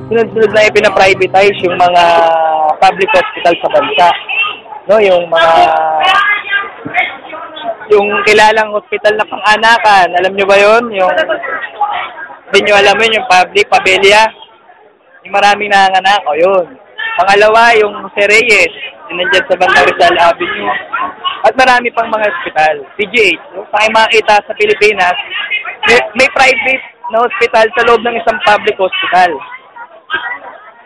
sunod-sunod na ipina-privatize yung mga public hospital sa bansa. No, yung kilalang hospital na pang-anakan, alam nyo ba yun? Hindi nyo alam yun, yung public, Pabelia. Yung maraming nanganak, o yun. Pangalawa, yung Jose Reyes, yung nandyan sa Banda Rizal Avenue. At marami pang mga hospital. PGH, no? Sa kayo makita sa Pilipinas, may private na hospital sa loob ng isang public hospital.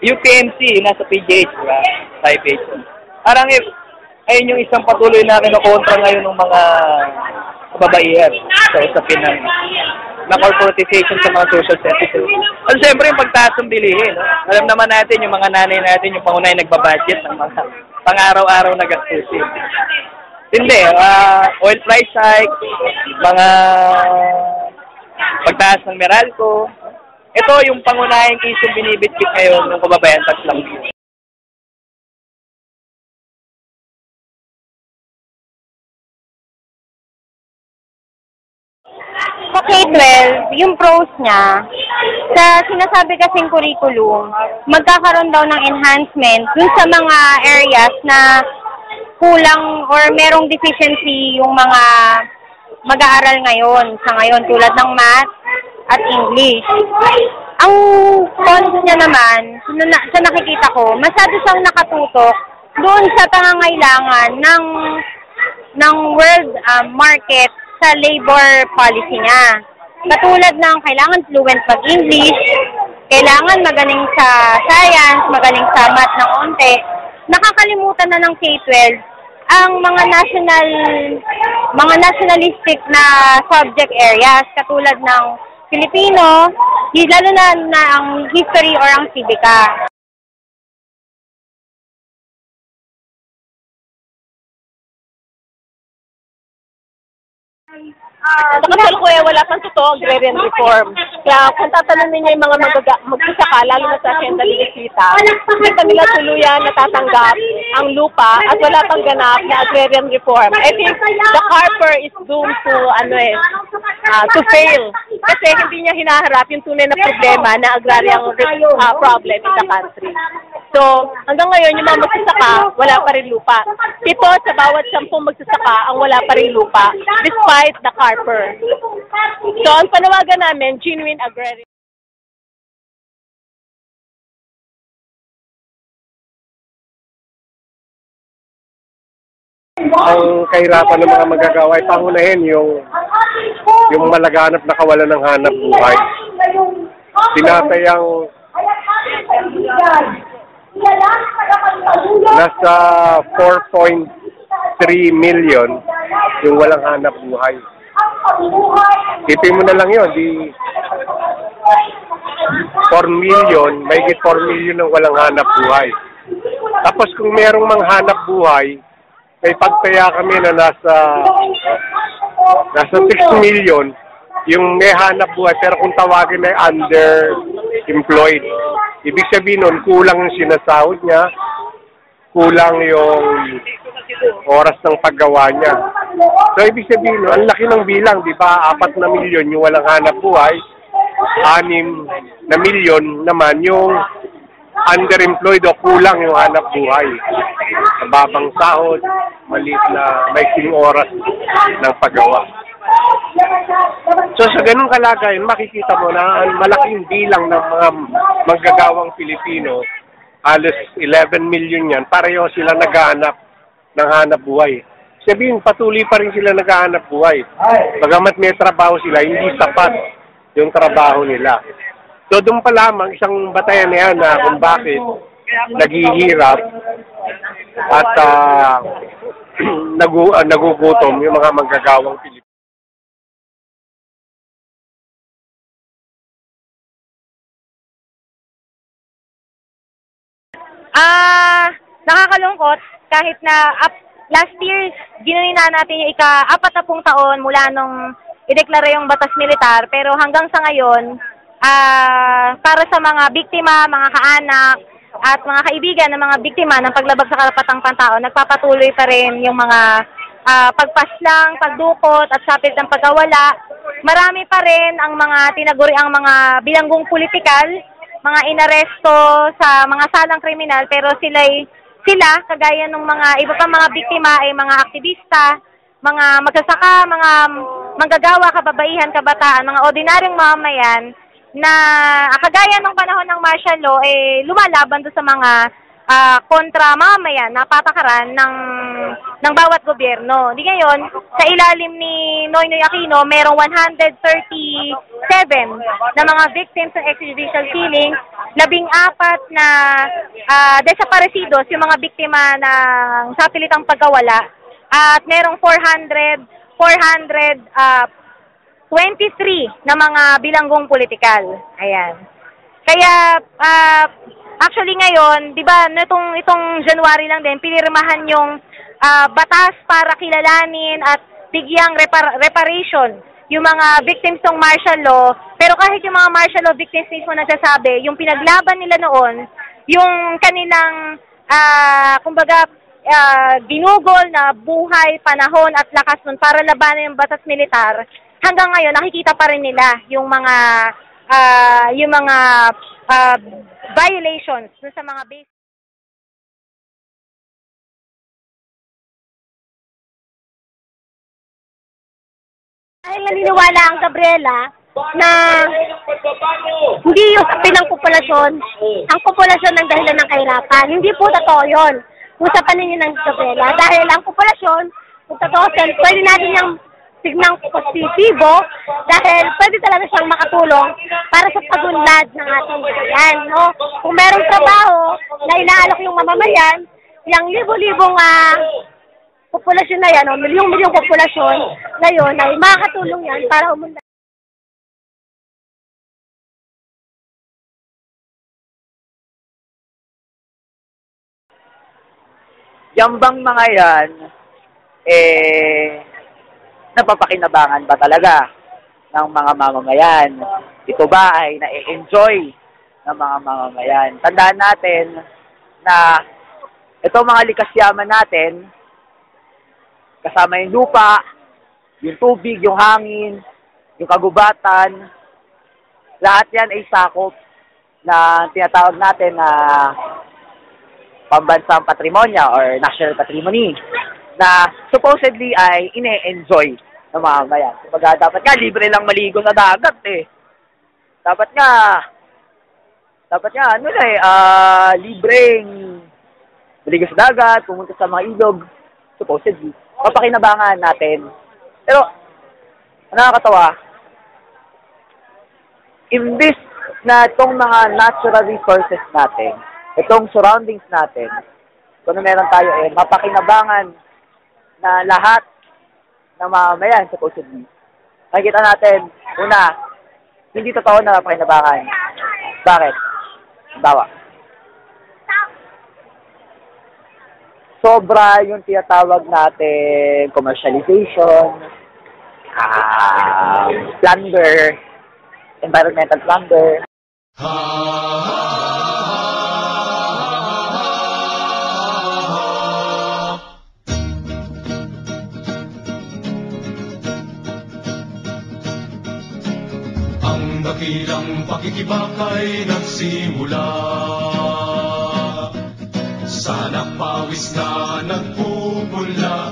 UPMC, nasa PGH, diba? Private. Parang ayun yung isang patuloy na kinukontra ngayon ng mga kababaihan sa usapin na corporatization sa mga social services. At siyempre yung pagtaas ng bilihin. No? Alam naman natin yung mga nanay natin, yung pangunay nagbabudget ng mga pang-araw-araw na gastusin. Hindi, oil price hike, mga pagtaas ng Meralco. Ito yung pangunahing isang binibitbit ngayon ng kababayan tax lang. Sa K-12, yung pros niya, sa sinasabi kasing curriculum, magkakaroon daw ng enhancement dun sa mga areas na kulang or merong deficiency yung mga mag-aaral ngayon, sa ngayon, tulad ng math at English. Ang cons niya naman, sa nakikita ko, masyado siyang nakatutok doon sa pangangailangan ng world market sa labor policy niya. Katulad ng kailangan fluent mag-English, kailangan magaling sa science, magaling sa math ng onte. Nakakalimutan na ng K-12 ang mga nationalistic na subject areas katulad ng Filipino, lalo na ang history or ang civica. Sa kasalukuyan, wala pang totoo agrarian reform. Kaya kung tatanungin niyo yung mga magsasaka, lalo na sa Hacienda Ligasita, hindi nila tuluyan natatanggap ang lupa at wala pang ganap na agrarian reform. I think the carper is doomed to fail. Kasi hindi niya hinaharap yung tunay na problema na agrarian problem in the country. So, hanggang ngayon, yung mga magsasaka, wala pa rin lupa. 7 sa bawat 10 magsasaka ang wala pa rin lupa, despite the carper. So, ang panawagan namin, genuine agrarian. Ang kahirapan ng mga magagawa ay pangunahin yung malaganap na kawalan ng hanap buhay. Tinatayang nasa 4.3 million yung walang hanap buhay. Tipin mo na lang yun, di 4 million, mahigit 4 million ang walang hanap buhay. Tapos kung merong manghanap buhay, may pagtaya kami na nasa 6 million yung may hanap buhay, pero kung tawagin ay underemployed. Ibig sabihin nun, kulang yung sinasahod niya, kulang yung oras ng paggawa niya. So, ibig sabihin nun, ang laki ng bilang, di ba? 4 na milyon yung walang hanap buhay, 6 na milyon naman yung underemployed o kulang yung hanap buhay. Babang sahod, maliit na maikling oras ng paggawa. So sa ganung kalagayan, makikita mo na malaking bilang ng mga manggagawang Pilipino, halos 11 million yan, pareho sila naghahanap ng hanap buhay. Sabihin, patuloy pa rin sila naghahanap buhay. Bagamat may trabaho sila, hindi sapat yung trabaho nila. So doon pa lamang isang batayan na yan na kung bakit naghihirap at nagugutom yung mga manggagawang Pilipino. Nakakalungkot kahit na last year, ginanina natin yung ika-40 taon mula nung ideklara yung batas militar, pero hanggang sa ngayon, para sa mga biktima, mga kaanak, at mga kaibigan ng mga biktima ng paglabag sa karapatang pantao, nagpapatuloy pa rin yung mga pagpaslang, pagdukot, at sapit ng pagkawala. Marami pa rin ang mga tinaguri ang mga bilanggong politikal mga inaresto sa mga salang kriminal, pero sila, kagaya ng mga iba pang mga biktima ay mga aktivista, mga magsasaka, mga manggagawa, kababaihan, kabataan, mga ordinaryong mamamayan na kagaya ng panahon ng martial law lumalaban doon sa mga kontra mamamayan na patakaran ng bawat gobyerno. Di ngayon, sa ilalim ni Noynoy Aquino, merong 137 na mga victims ng extrajudicial killing, 14 na desaparecidos, yung mga biktima ng sapilitang pagkawala, at merong 423 na mga bilanggong politikal. Ayan. Kaya, actually ngayon, di ba, itong January lang din, pinirmahan yung batas para kilalanin at bigyang reparation yung mga victims ng martial law. Pero kahit yung mga martial law victims mismo nagsasabi, yung pinaglaban nila noon, yung kanilang, kumbaga, ginugol na buhay, panahon at lakas nun para labanan yung batas militar, hanggang ngayon nakikita pa rin nila yung mga violations sa mga base. Dahil naniniwala ang Gabriela na hindi yung ng populasyon, ang populasyon ng dahilan ng kahirapan. Hindi po totoo yun. Usapan ninyo ng Gabriela. Dahil ang populasyon, kung totoo siya, pwede natin yung signang positibo dahil pwede talaga siyang makatulong para sa pagunlad ng ating bayan. No? Kung merong trabaho na inaalok yung mamamayan, yung libo-libong populasyon na yan, o milyong-milyong populasyon na yun, ay makakatulong yan para umunlad. Yang bang mga yan, napapakinabangan ba talaga ng mga mamamayan? Ito ba ay na-enjoy ng mga mamamayan? Tandaan natin na itong mga likas yaman natin, kasama yung lupa, yung tubig, yung hangin, yung kagubatan, lahat yan ay sakop na tinatawag natin na pambansang patrimonya or national patrimony na supposedly ay ine-enjoy ng mga mamamayan. Kumbaga, dapat nga libre lang maligo sa dagat Dapat nga libreng maligo sa dagat, pumunta sa mga ilog, supposedly. Papakinabangan natin. Pero, nakakatawa, imbis na itong mga natural resources natin, itong surroundings natin, kung meron tayo mapakinabangan na lahat ng mamamayan, supposedly. Nakikita natin, una, hindi totoo na mapakinabangan. Bakit? Bawa. Sobra yung tinatawag natin commercialization, plunder, environmental plunder. Ang dakilang pakikibakay nagsimula sa napawis na nagpupunla.